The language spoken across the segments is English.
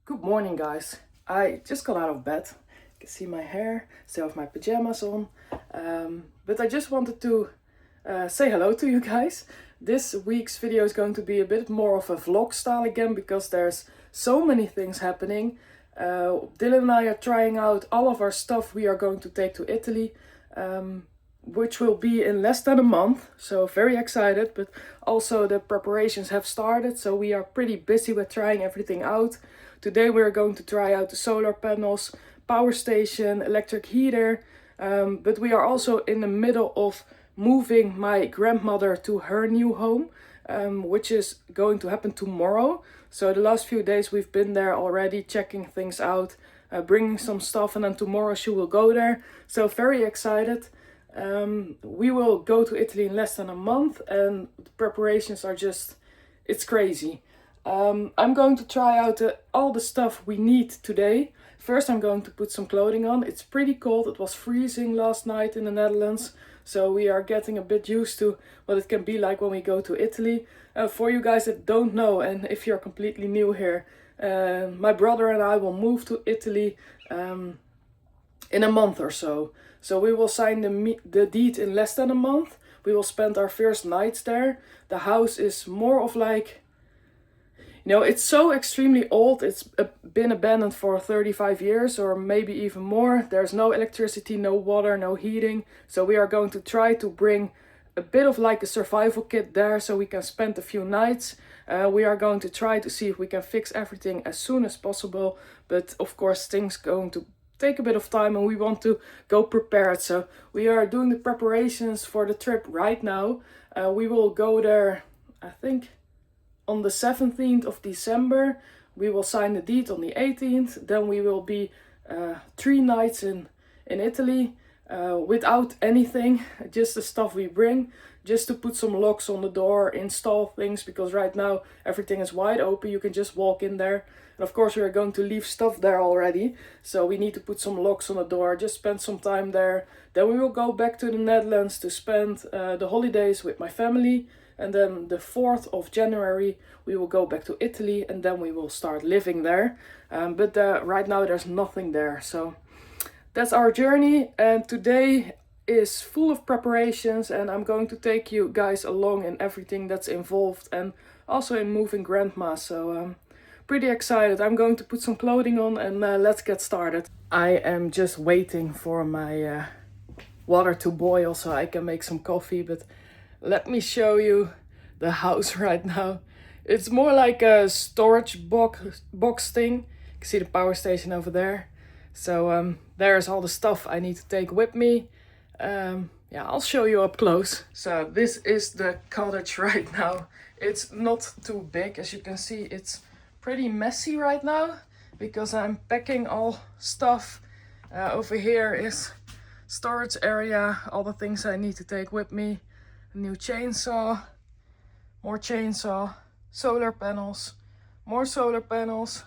Good morning, guys. I just got out of bed. You can see my hair, still have my pajamas on. But I just wanted to say hello to you guys. This week's video is going to be a bit more of a vlog style again because there's so many things happening. Dylan and I are trying out all of our stuff we are going to take to Italy, which will be in less than a month. So very excited, but also the preparations have started. So we are pretty busy with trying everything out. Today we're going to try out the solar panels, power station, electric heater, but we are also in the middle of moving my grandmother to her new home, which is going to happen tomorrow. So the last few days we've been there already checking things out, bringing some stuff, and then tomorrow she will go there. So very excited. We will go to Italy in less than a month and the preparations are just, it's crazy. I'm going to try out all the stuff we need today. First I'm going to put some clothing on. It's pretty cold. It was freezing last night in the Netherlands. So we are getting a bit used to what it can be like when we go to Italy. For you guys that don't know, and if you're completely new here, my brother and I will move to Italy in a month or so. So we will sign the deed in less than a month. We will spend our first nights there. The house is more of like, it's so extremely old. It's been abandoned for 35 years or maybe even more. There's no electricity, no water, no heating. So we are going to try to bring a bit of like a survival kit there so we can spend a few nights. We are going to try to see if we can fix everything as soon as possible. But of course things going to take a bit of time and we want to go prepared. So we are doing the preparations for the trip right now. We will go there, I think, on the 17th of December. We will sign the deed on the 18th. Then we will be 3 nights in Italy without anything, just the stuff we bring, just to put some locks on the door, install things, because right now everything is wide open. You can just walk in there. And of course we are going to leave stuff there already. So we need to put some locks on the door, just spend some time there. Then we will go back to the Netherlands to spend the holidays with my family. And then the 4th of January, we will go back to Italy and then we will start living there. But right now there's nothing there. So that's our journey. And today is full of preparations and I'm going to take you guys along in everything that's involved and also in moving grandma. So pretty excited. I'm going to put some clothing on and let's get started. I am just waiting for my water to boil so I can make some coffee, but let me show you the house right now. It's more like a storage box thing. You can see the power station over there. So there's all the stuff I need to take with me. I'll show you up close. So this is the cottage right now. It's not too big. As you can see, it's pretty messy right now because I'm packing all stuff. Over here is storage area, all the things I need to take with me. A new chainsaw, more chainsaw, solar panels, more solar panels,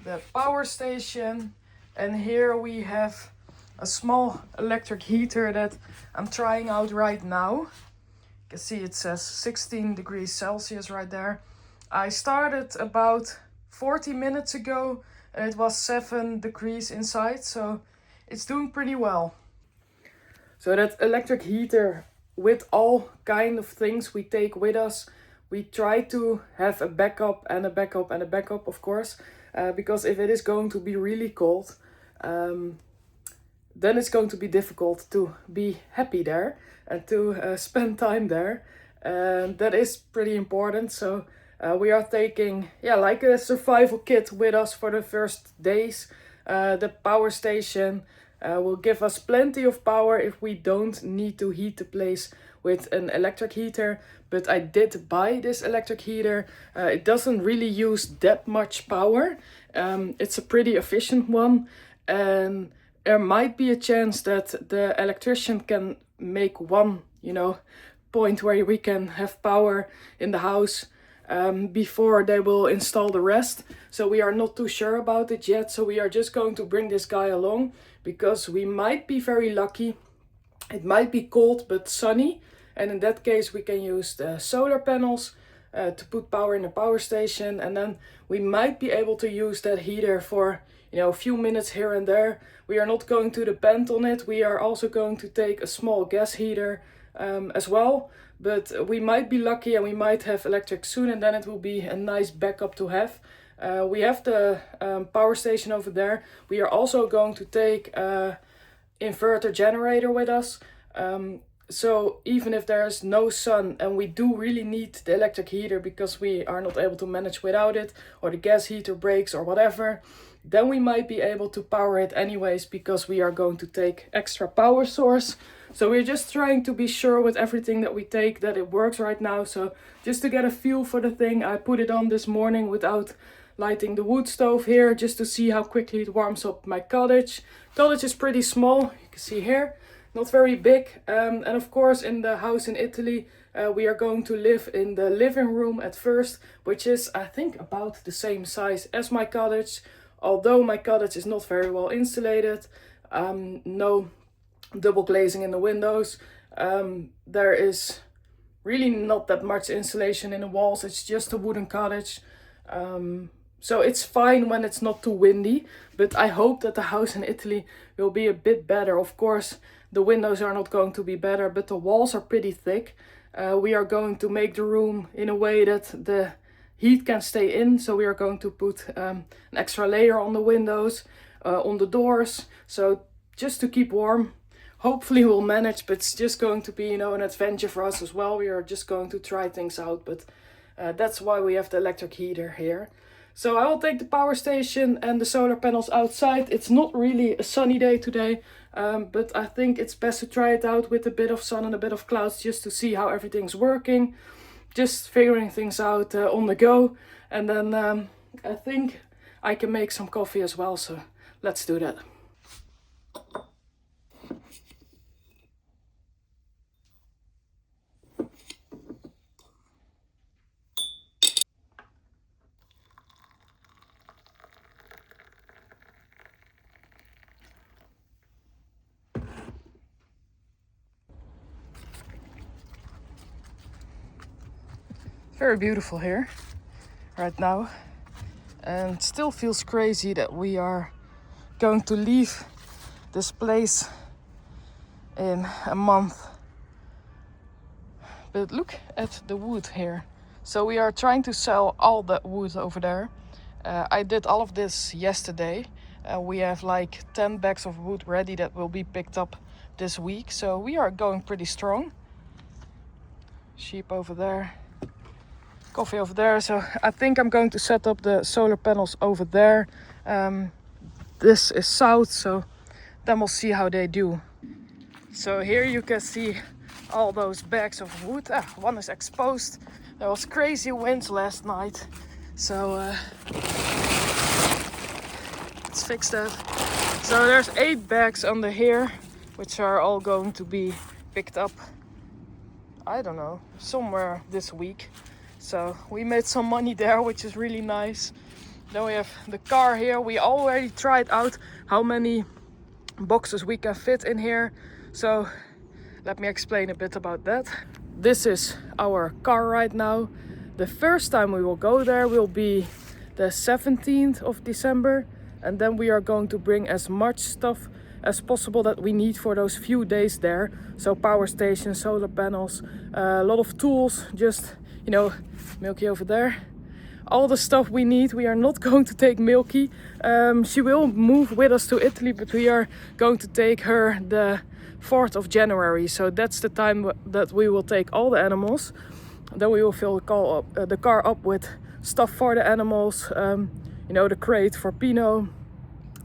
the power station, and here we have a small electric heater that I'm trying out right now. You can see it says 16 degrees Celsius right there. I started about 40 minutes ago and it was 7 degrees inside, so it's doing pretty well. So that electric heater, with all kind of things we take with us, we try to have a backup and a backup and a backup, of course, because if it is going to be really cold, then it's going to be difficult to be happy there and to spend time there. And that is pretty important. So we are taking, like a survival kit with us for the first days. The power station will give us plenty of power if we don't need to heat the place with an electric heater. But I did buy this electric heater. It doesn't really use that much power. It's a pretty efficient one. And there might be a chance that the electrician can make one, point where we can have power in the house before they will install the rest. So we are not too sure about it yet. So we are just going to bring this guy along because we might be very lucky. It might be cold but sunny, and in that case we can use the solar panels to put power in the power station, and then we might be able to use that heater for, you know, a few minutes here and there. We are not going to depend on it. We are also going to take a small gas heater as well, but we might be lucky and we might have electric soon, and then it will be a nice backup to have. We have the power station over there. We are also going to take inverter generator with us. So even if there's no sun and we do really need the electric heater because we are not able to manage without it, or the gas heater breaks or whatever, then we might be able to power it anyways because we are going to take extra power source. So we're just trying to be sure with everything that we take that it works right now. So just to get a feel for the thing, I put it on this morning without lighting the wood stove here, just to see how quickly it warms up my cottage. Cottage is pretty small, you can see here, not very big. And of course in the house in Italy, we are going to live in the living room at first, which is I think about the same size as my cottage. Although my cottage is not very well insulated, no double glazing in the windows. There is really not that much insulation in the walls. It's just a wooden cottage. So it's fine when it's not too windy, but I hope that the house in Italy will be a bit better. Of course, the windows are not going to be better, but the walls are pretty thick. We are going to make the room in a way that the heat can stay in. So we are going to put an extra layer on the windows, on the doors. So just to keep warm. Hopefully we'll manage, but it's just going to be, you know, an adventure for us as well. We are just going to try things out, but that's why we have the electric heater here. So I will take the power station and the solar panels outside. It's not really a sunny day today, but I think it's best to try it out with a bit of sun and a bit of clouds just to see how everything's working. Just figuring things out on the go. And then I think I can make some coffee as well, so let's do that. Very beautiful here right now, and still feels crazy that we are going to leave this place in a month. But look at the wood here. So we are trying to sell all that wood over there. I did all of this yesterday. We have like 10 bags of wood ready that will be picked up this week, so we are going pretty strong. Sheep over there, coffee over there. So I think I'm going to set up the solar panels over there. This is south, so then we'll see how they do. So here you can see all those bags of wood. One is exposed. There was crazy winds last night, so let's fix that. So there's 8 bags under here, which are all going to be picked up, I don't know, somewhere this week. So we made some money there, which is really nice. Then we have the car here. We already tried out how many boxes we can fit in here. So let me explain a bit about that. This is our car right now. The first time we will go there will be the 17th of December. And then we are going to bring as much stuff as possible that we need for those few days there. So power station, solar panels, a lot of tools, just, you know, Milky over there. All the stuff we need. We are not going to take Milky. She will move with us to Italy, but we are going to take her the 4th of January. So that's the time that we will take all the animals. Then we will fill the car up with stuff for the animals. You know, the crate for Pino,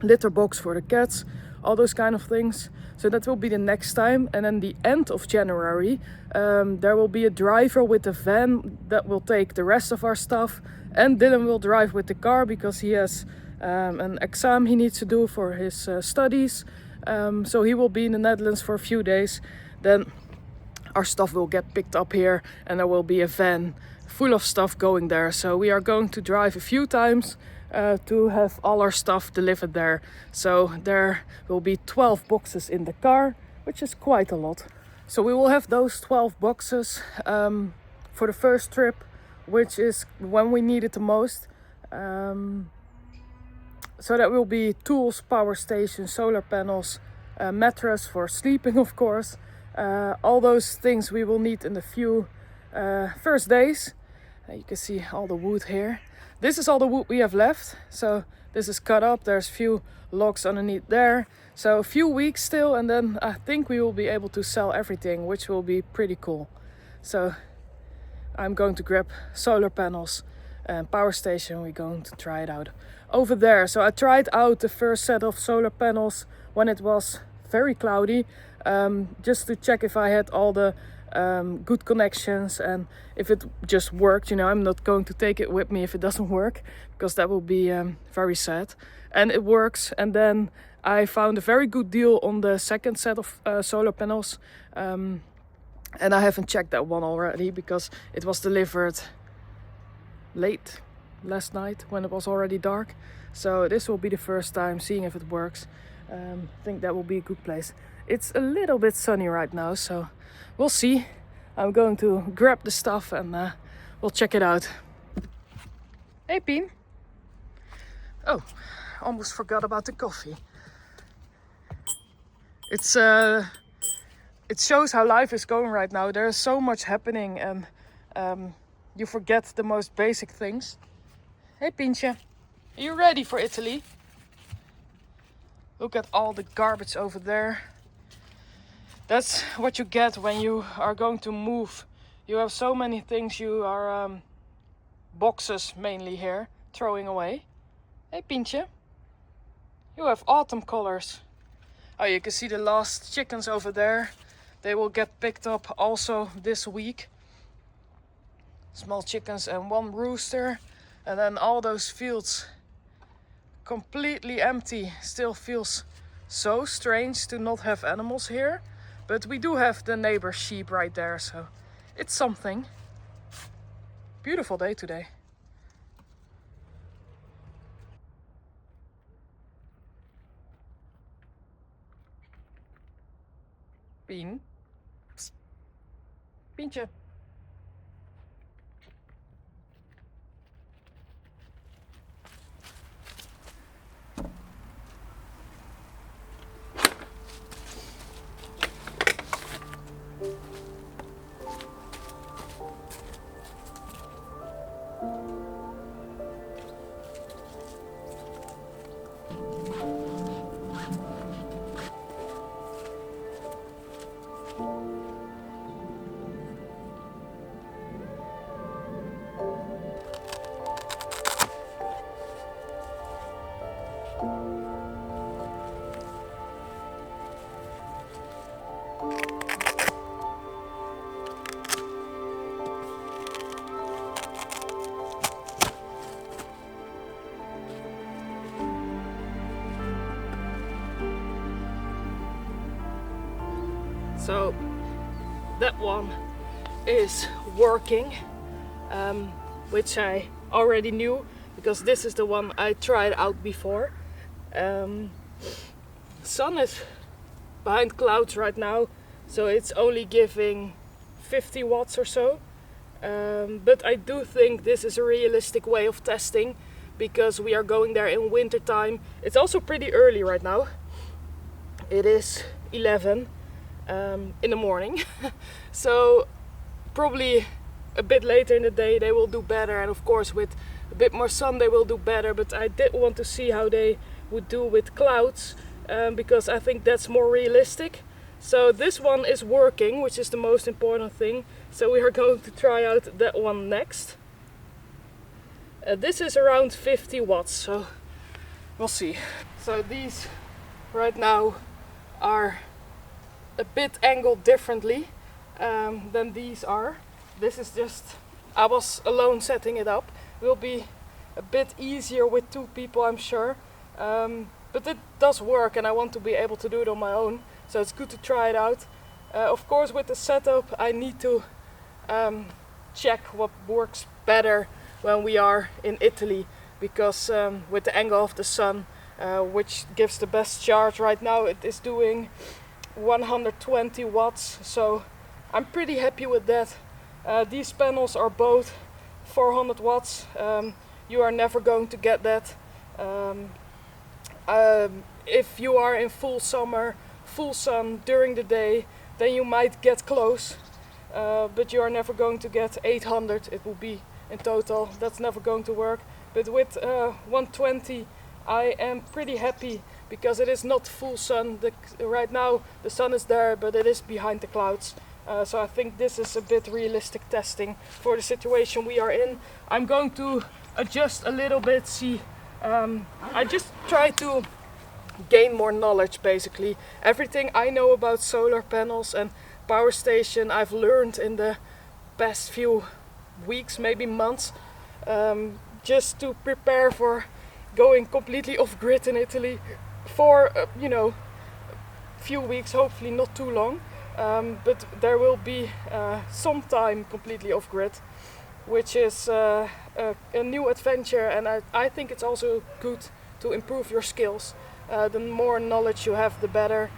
litter box for the cats, all those kind of things. So that will be the next time. And then the end of January, there will be a driver with a van that will take the rest of our stuff. And Dylan will drive with the car because he has an exam he needs to do for his studies. So he will be in the Netherlands for a few days. Then our stuff will get picked up here and there will be a van full of stuff going there. So we are going to drive a few times to have all our stuff delivered there. So there will be 12 boxes in the car, which is quite a lot. So we will have those 12 boxes for the first trip. which is when we need it the most. So that will be tools, power station, solar panels, mattress for sleeping, of course. All those things we will need in the few first days. You can see all the wood here. This is all the wood we have left. So this is cut up. There's few logs underneath there. So a few weeks still, and then I think we will be able to sell everything, which will be pretty cool. So I'm going to grab solar panels and power station. We're going to try it out over there. So I tried out the first set of solar panels when it was very cloudy, just to check if I had all the good connections and if it just worked. You know, I'm not going to take it with me if it doesn't work, because that will be very sad. And it works. And then I found a very good deal on the second set of solar panels, and I haven't checked that one already because it was delivered late last night when it was already dark. So this will be the first time seeing if it works. I think that will be a good place. It's a little bit sunny right now, so we'll see. I'm going to grab the stuff and we'll check it out. Hey Pien. Oh, almost forgot about the coffee. It shows how life is going right now. There's so much happening and you forget the most basic things. Hey Pientje, are you ready for Italy? Look at all the garbage over there. That's what you get when you are going to move. You have so many things you are, boxes mainly here, throwing away. Hey Pientje, you have autumn colors. Oh, you can see the last chickens over there. They will get picked up also this week. Small chickens and one rooster. And then all those fields completely empty. Still feels so strange to not have animals here. But we do have the neighbor's sheep right there, so it's something. Beautiful day today. Pien. Psst. Pientje. So that one is working, which I already knew because this is the one I tried out before. Sun is behind clouds right now, so it's only giving 50 watts or so. But I do think this is a realistic way of testing because we are going there in winter time. It's also pretty early right now. It is 11 in the morning. So probably a bit later in the day they will do better, and of course with a bit more sun they will do better, but I did want to see how they would do with clouds, because I think that's more realistic. So this one is working, which is the most important thing, so we are going to try out that one next. This is around 50 watts, so we'll see. So these right now are a bit angled differently than these are. This is just, I was alone setting it up. Will be a bit easier with two people, I'm sure. But it does work and I want to be able to do it on my own. So it's good to try it out. Of course with the setup I need to check what works better when we are in Italy. Because with the angle of the sun, which gives the best charge right now, it is doing 120 watts, so I'm pretty happy with that. These panels are both 400 watts. You are never going to get that. If you are in full summer, full sun during the day, then you might get close, but you are never going to get 800. It will be in total. That's never going to work. But with 120, I am pretty happy because it is not full sun. Right now the sun is there, but it is behind the clouds. So I think this is a bit realistic testing for the situation we are in. I'm going to adjust a little bit, see. I just try to gain more knowledge basically. Everything I know about solar panels and power station I've learned in the past few weeks, maybe months, just to prepare for going completely off grid in Italy for few weeks, hopefully not too long, but there will be some time completely off grid, which is a new adventure, and I think it's also good to improve your skills. The more knowledge you have, the better.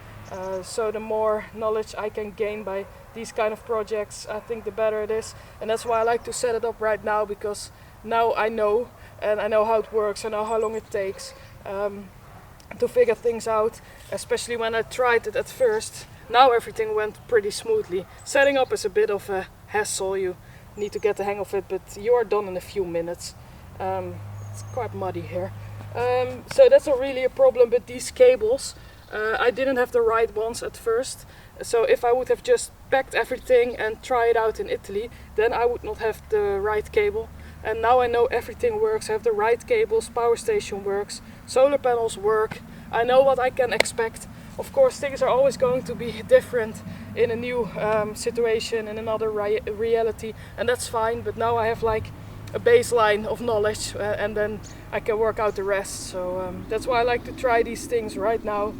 So the more knowledge I can gain by these kind of projects, I think the better it is. And that's why I like to set it up right now, because now I know, and I know how it works, I know how long it takes to figure things out, especially when I tried it at first. Now everything went pretty smoothly. Setting up is a bit of a hassle, you need to get the hang of it, but you are done in a few minutes. It's quite muddy here. So that's not really a problem, but these cables, I didn't have the right ones at first. So if I would have just packed everything and try it out in Italy, then I would not have the right cable. And now I know everything works. I have the right cables, power station works, solar panels work. I know what I can expect. Of course, things are always going to be different in a new situation, in another reality, and that's fine. But now I have like a baseline of knowledge, and then I can work out the rest. So that's why I like to try these things right now,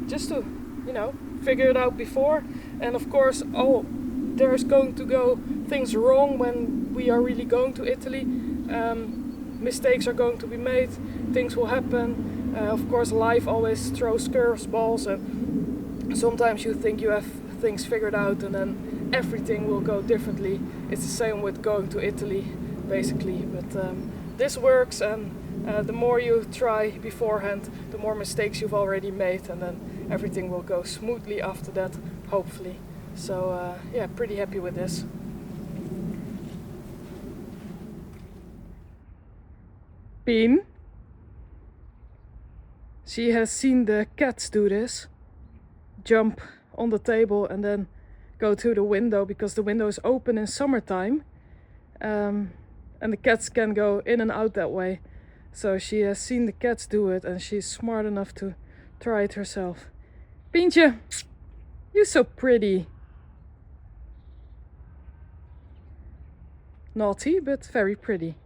just to, figure it out before. And of course, there's going to go things wrong when we are really going to Italy. Mistakes are going to be made, things will happen. Of course, life always throws curveballs, and sometimes you think you have things figured out and then everything will go differently. It's the same with going to Italy, basically. But this works, and the more you try beforehand, the more mistakes you've already made, and then everything will go smoothly after that, hopefully. So yeah, pretty happy with this. Pien. She has seen the cats do this. Jump on the table and then go to the window, because the window is open in summertime. And the cats can go in and out that way. So she has seen the cats do it, and she's smart enough to try it herself. Pientje, you're so pretty. Naughty, but very pretty.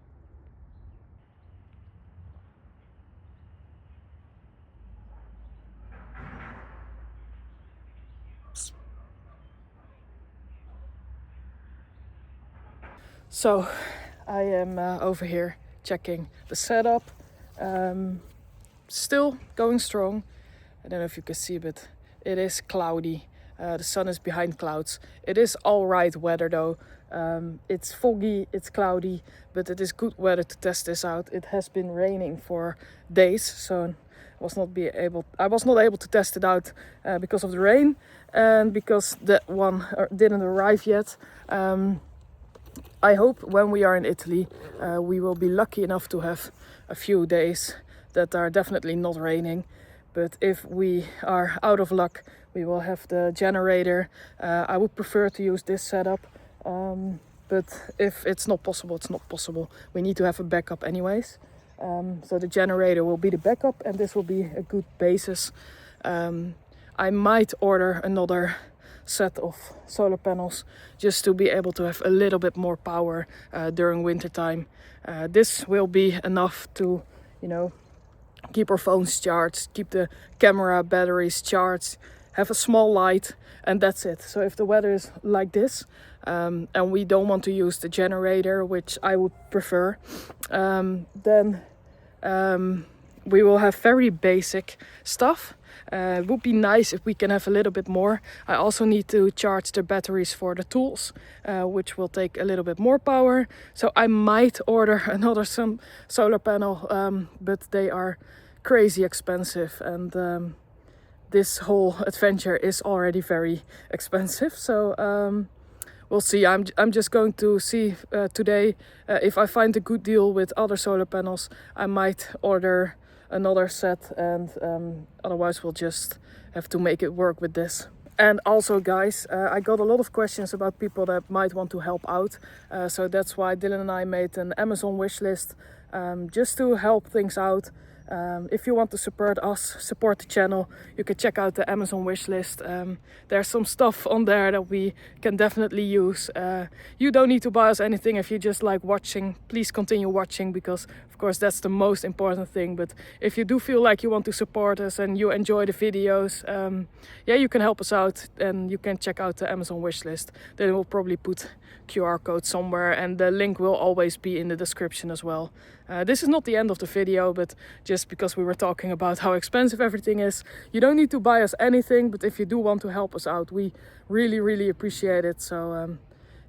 So I am over here checking the setup. Still going strong. I don't know if you can see, but it is cloudy. The sun is behind clouds. It is all right weather though. It's foggy, it's cloudy, but it is good weather to test this out. It has been raining for days, so I was not able to test it out because of the rain, and because that one didn't arrive yet. I hope when we are in Italy, we will be lucky enough to have a few days that are definitely not raining. But if we are out of luck, we will have the generator. I would prefer to use this setup. But if it's not possible, it's not possible. We need to have a backup anyways. So the generator will be the backup, and this will be a good basis. I might order another set of solar panels just to be able to have a little bit more power during winter time. This will be enough to, keep our phones charged, keep the camera batteries charged, have a small light, and that's it. So if the weather is like this, and we don't want to use the generator, which I would prefer, then we will have very basic stuff. It would be nice if we can have a little bit more. I also need to charge the batteries for the tools, which will take a little bit more power. So I might order some solar panel, but they are crazy expensive, and this whole adventure is already very expensive. So we'll see. I'm just going to see today if I find a good deal with other solar panels. I might order another set, and otherwise we'll just have to make it work with this. And also, guys, I got a lot of questions about people that might want to help out, so that's why Dylan and I made an Amazon wish list, just to help things out. If you want to support us, support the channel, you can check out the Amazon wish list. There's some stuff on there that we can definitely use. You don't need to buy us anything. If you just like watching, please continue watching, because of course that's the most important thing. But if you do feel like you want to support us and you enjoy the videos, yeah, you can help us out, and you can check out the Amazon wish list. Then we'll probably put QR code somewhere, and the link will always be in the description as well. This is not the end of the video, but just because we were talking about how expensive everything is, you don't need to buy us anything, but if you do want to help us out, we really appreciate it. So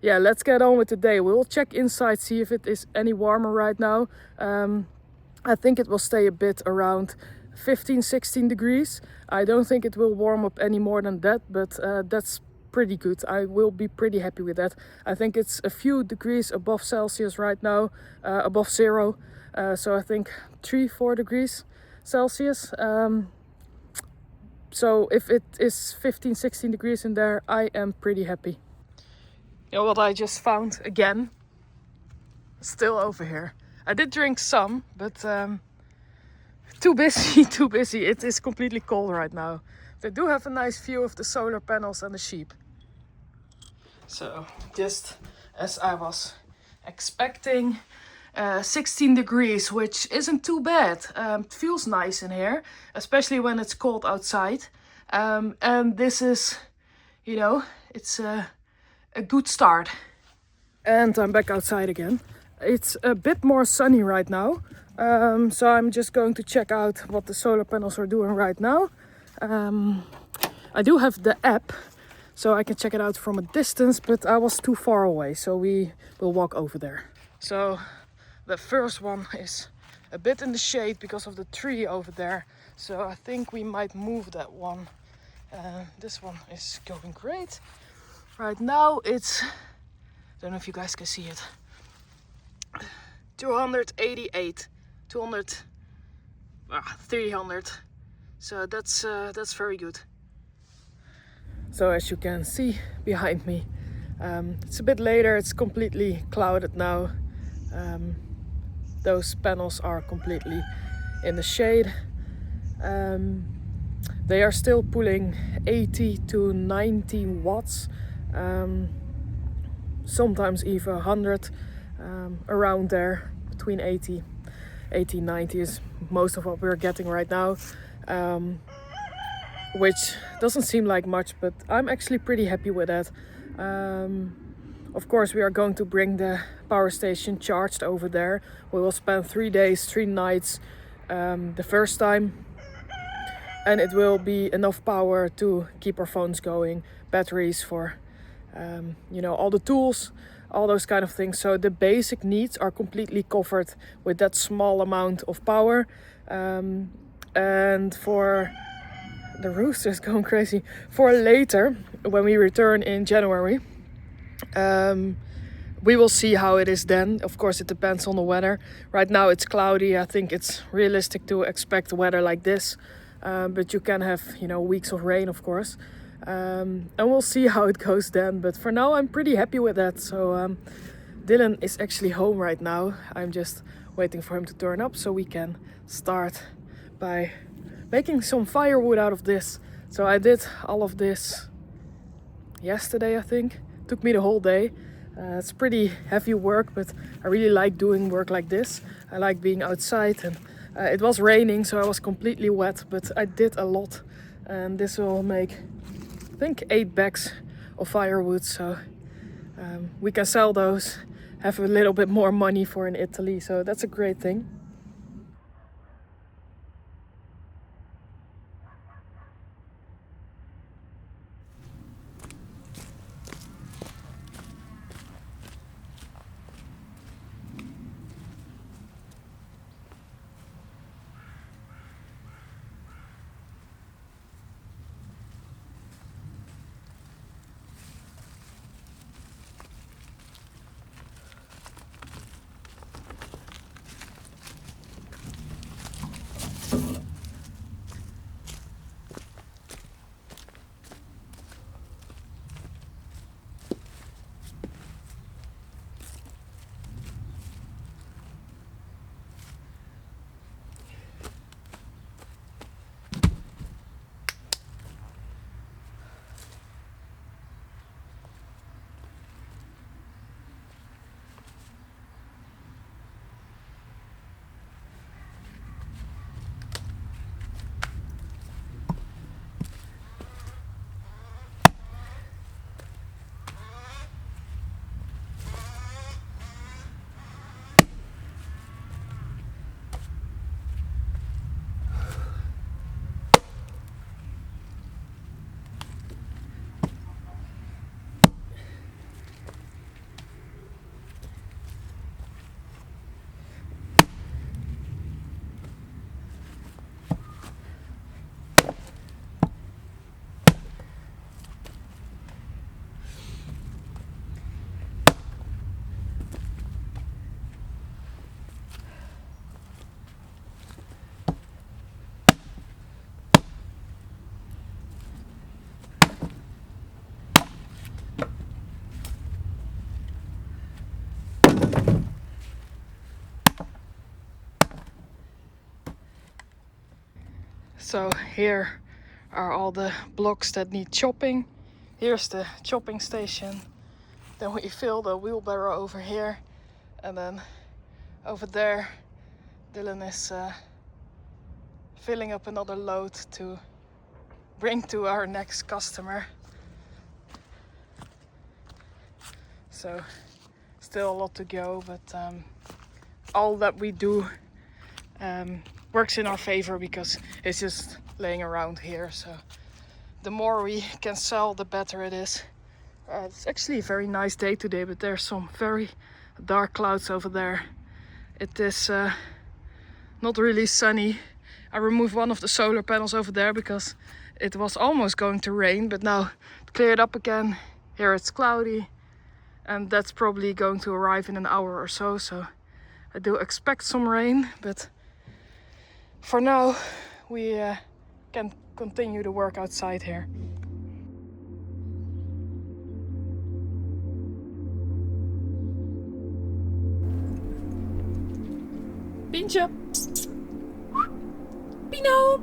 yeah, let's get on with the day. We'll check inside, see if it is any warmer right now. I think it will stay a bit around 15-16 degrees. I don't think it will warm up any more than that, but that's pretty good. I will be pretty happy with that. I think it's a few degrees above Celsius right now, above zero. So I think 3-4 degrees Celsius. So if it is 15-16 degrees in there, I am pretty happy. You know what I just found again? Still over here. I did drink some, but too busy. It is completely cold right now. They do have a nice view of the solar panels and the sheep. So just as I was expecting, 16 degrees, which isn't too bad. It feels nice in here, especially when it's cold outside. And this is, you know, it's a good start. And I'm back outside again. It's a bit more sunny right now. So I'm just going to check out what the solar panels are doing right now. I do have the app, so I can check it out from a distance, but I was too far away, so we will walk over there. So the first one is a bit in the shade because of the tree over there, so I think we might move that one. This one is going great. Right now it's, don't know if you guys can see it, 288, 300. So that's very good. So as you can see behind me, it's a bit later, it's completely clouded now. Those panels are completely in the shade. They are still pulling 80 to 90 watts, sometimes even 100, around there, between 80 and 90 is most of what we're getting right now. Which doesn't seem like much, but I'm actually pretty happy with that. Of course, we are going to bring the power station charged over there. We will spend 3 days, 3 nights the first time, and it will be enough power to keep our phones going, batteries for you know, all the tools, all those kind of things. So the basic needs are completely covered with that small amount of power. And for the rooster is going crazy. For later, when we return in January, we will see how it is then. Of course, it depends on the weather. Right now it's cloudy. I think it's realistic to expect weather like this. But you can have, you know, weeks of rain, of course. And we'll see how it goes then. But for now, I'm pretty happy with that. So Dylan is actually home right now. I'm just waiting for him to turn up so we can start by making some firewood out of this. So I did all of this yesterday, I think. Took me the whole day. It's pretty heavy work, but I really like doing work like this. I like being outside, and it was raining, so I was completely wet, but I did a lot. And this will make, I think, 8 bags of firewood, so we can sell those, have a little bit more money for in Italy, so that's a great thing. So here are all the blocks that need chopping. Here's the chopping station. Then we fill the wheelbarrow over here. And then over there, Dylan is filling up another load to bring to our next customer. So still a lot to go, but all that we do works in our favor because it's just laying around here. So the more we can sell, the better it is. It's actually a very nice day today, but there's some very dark clouds over there. It is not really sunny. I removed one of the solar panels over there because it was almost going to rain, but now it cleared up again. Here it's cloudy, and that's probably going to arrive in an hour or so. So I do expect some rain, but for now we can continue to work outside here. Pientje! Pino!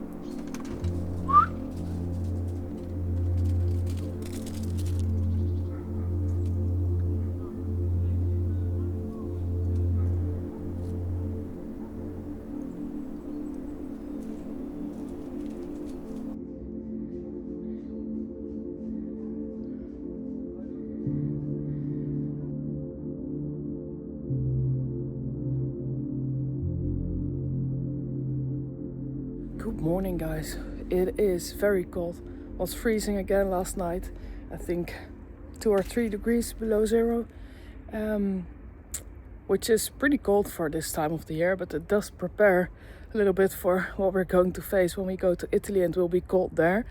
Good morning, guys. It is very cold. It was freezing again last night. I think 2 or 3 degrees below zero, which is pretty cold for this time of the year, but it does prepare a little bit for what we're going to face when we go to Italy and it will be cold there.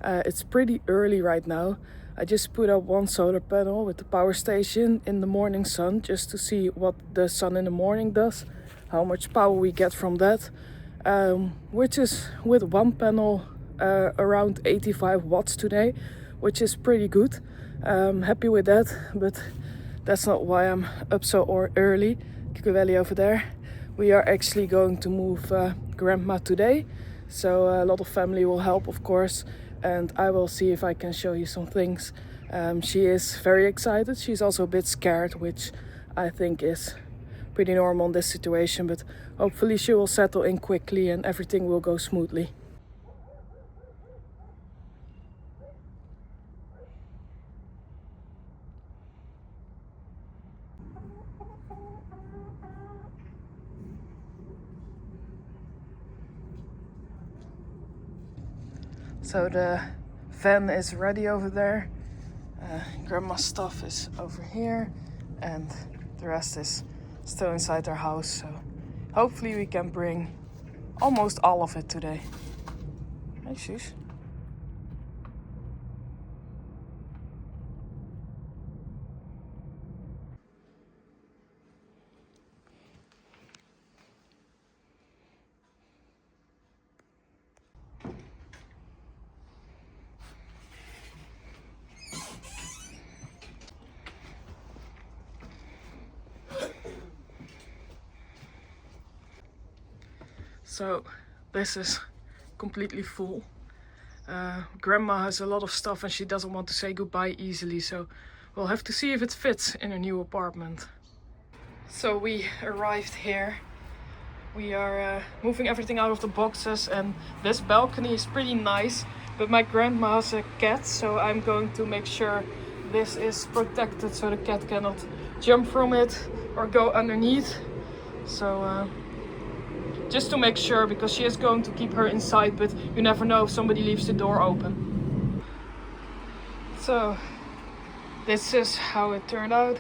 It's pretty early right now. I just put up one solar panel with the power station in the morning sun just to see what the sun in the morning does, how much power we get from that. Which is with one panel around 85 watts today, which is pretty good. Happy with that, but that's not why I'm up so early. Kikueli over there. We are actually going to move grandma today, so a lot of family will help, of course, and I will see if I can show you some things. She is very excited. She's also a bit scared, which I think is pretty normal in this situation, but hopefully she will settle in quickly and everything will go smoothly. So the van is ready over there. Grandma's stuff is over here and the rest is still inside our house, so hopefully we can bring almost all of it today. Hey, Shush. So this is completely full. Grandma has a lot of stuff and she doesn't want to say goodbye easily, so we'll have to see if it fits in her new apartment. So we arrived here. We are moving everything out of the boxes, and this balcony is pretty nice, but my grandma has a cat, so I'm going to make sure this is protected so the cat cannot jump from it or go underneath. So just to make sure, because she is going to keep her inside, but you never know if somebody leaves the door open. So this is how it turned out.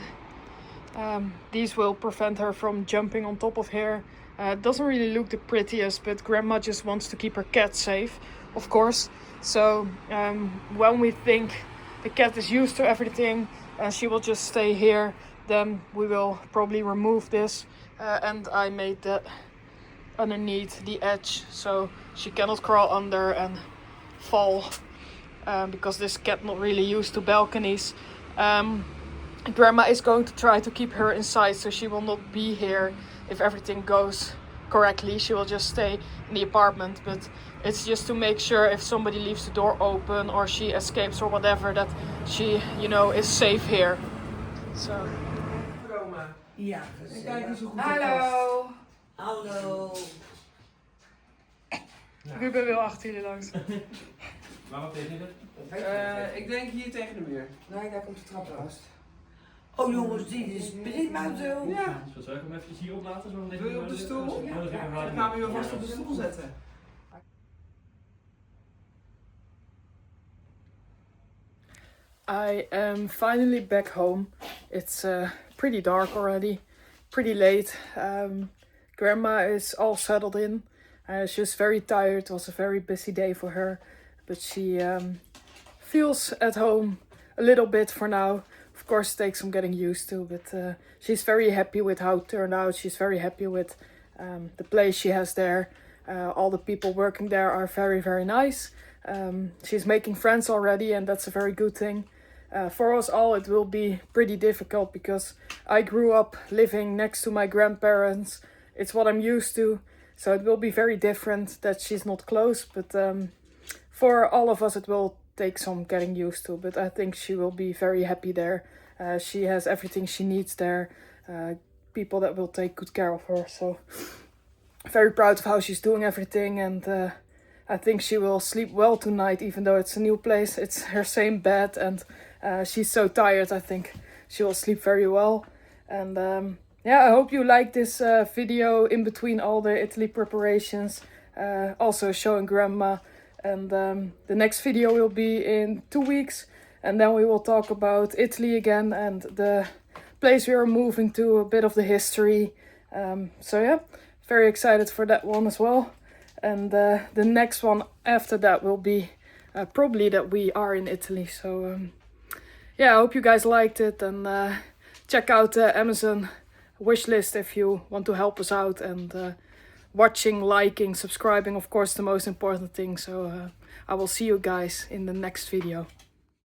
These will prevent her from jumping on top of here. It doesn't really look the prettiest, but grandma just wants to keep her cat safe, of course. So when we think the cat is used to everything and she will just stay here, then we will probably remove this. And I made that underneath the edge so she cannot crawl under and fall, because this cat not really used to balconies. Grandma is going to try to keep her inside so she will not be here if everything goes correctly, she will just stay in the apartment, but it's just to make sure if somebody leaves the door open or she escapes or whatever, that she, you know, is safe here. So. Ja, Kijk eens hoe goed Hallo. hallo. Ruben wil achter jullie langs. Maar wat tegen dit? Ik denk hier tegen de muur. Nee, daar komt de trap naast. Oh jongens, dit is prima zo. Ja. Zal ik hem even hierop laten? Zo Wil je op de stoel? Ja. Dan gaan we je vast op de stoel zetten. I am finally back home. It's pretty dark already, pretty late. Grandma is all settled in. She's very tired. It was a very busy day for her, but she feels at home a little bit for now. Of course, it takes some getting used to, but she's very happy with how it turned out. She's very happy with the place she has there. All the people working there are very, very nice. She's making friends already, and that's a very good thing. For us all, it will be pretty difficult because I grew up living next to my grandparents. It's what I'm used to, so it will be very different that she's not close. But for all of us, it will take some getting used to. But I think she will be very happy there. She has everything she needs there. People that will take good care of her. So very proud of how she's doing everything, and I think she will sleep well tonight, even though it's a new place. It's her same bed, and she's so tired. I think she will sleep very well. And yeah, I hope you like this video in between all the Italy preparations, also showing Grandma. And the next video will be in 2 weeks, and then we will talk about Italy again and the place we are moving to, a bit of the history. So yeah, very excited for that one as well. And the next one after that will be probably that we are in Italy. So yeah, I hope you guys liked it, and check out the Amazon wishlist if you want to help us out. And watching, liking, subscribing, of course, the most important thing. So I will see you guys in the next video.